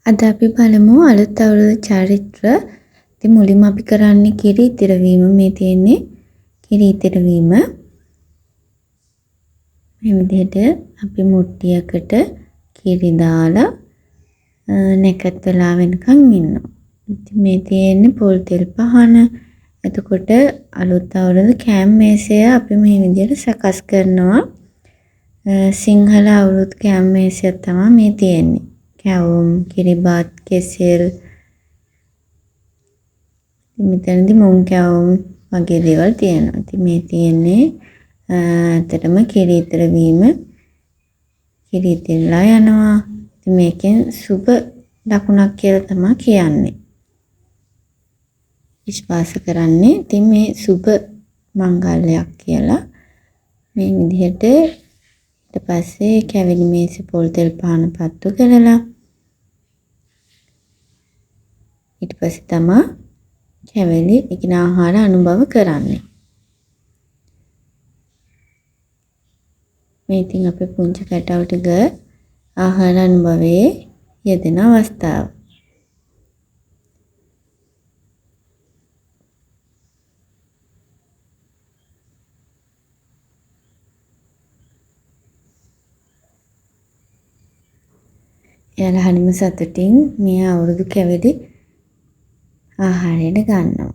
අද අපි බලමු අලුත් අවුරුදු චාරිත්‍ර. ඉතින් මුලින්ම අපි කරන්නේ කිරි ඉතිරවීම. මේ තියෙන්නේ කිරි ඉතිරවීම. මේ විදිහට අපි මුට්ටියකට කිරි දාලා නැකත් වෙලා වෙනකන් ඉන්නවා. ඉතින් මේ තියෙන්නේ පොල් තෙල් පහන. එතකොට අලුත් අවුරුදු කෑම මේසය අපි මේ විදිහට සකස් කරනවා. සිංහල අවුරුදු කෑම මේසයක් තමයි මේ තියෙන්නේ. කැවුම්, කිරිබත්, කෙසෙල්, මෙතනදී මුං කැවුම් වගේ දේවල් තියෙනවා. ඉතින් මේ තියෙන්නේ ඇත්තටම කිරි ඉතිරවීම. කිරි ඉතිරලා යනවා. ඉතින් මේකෙන් සුබ ලකුණක් කියලා තමයි කියන්නේ. විශ්වාස කරන්නේ. ඉතින් මේ සුබ මංගල්‍යයක් කියලා. මේ විදිහට ඊට පස්සේ කැවිලි මේසෙ පොල් තෙල් පහන පත්තු කරලා ඊට පස්සේ තමයි කැවිලි ඉගෙන ආහාර අනුභව කරන්නේ. මේ ඉතින් අපේ පුංචි කැටව ටික ආහාර අනුභවයේ යෙදෙන අවස්ථාව. එයාලා හරිම සතුටින් මේ අවුරුදු කැවිලි ආහාරයට ගන්නවා.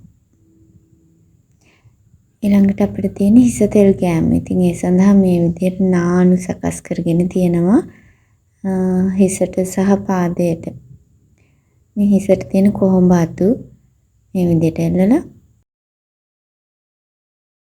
ඊළඟට අපිට තියෙන හිස තෙල් කෑම. ඉතින් ඒ සඳහා මේ විදිහට නානු සකස් කරගෙන තියෙනවා හිසට සහ පාදයට. මේ හිසට තියෙන කොහොඹ අතු මේ විදිහට එල්ලලා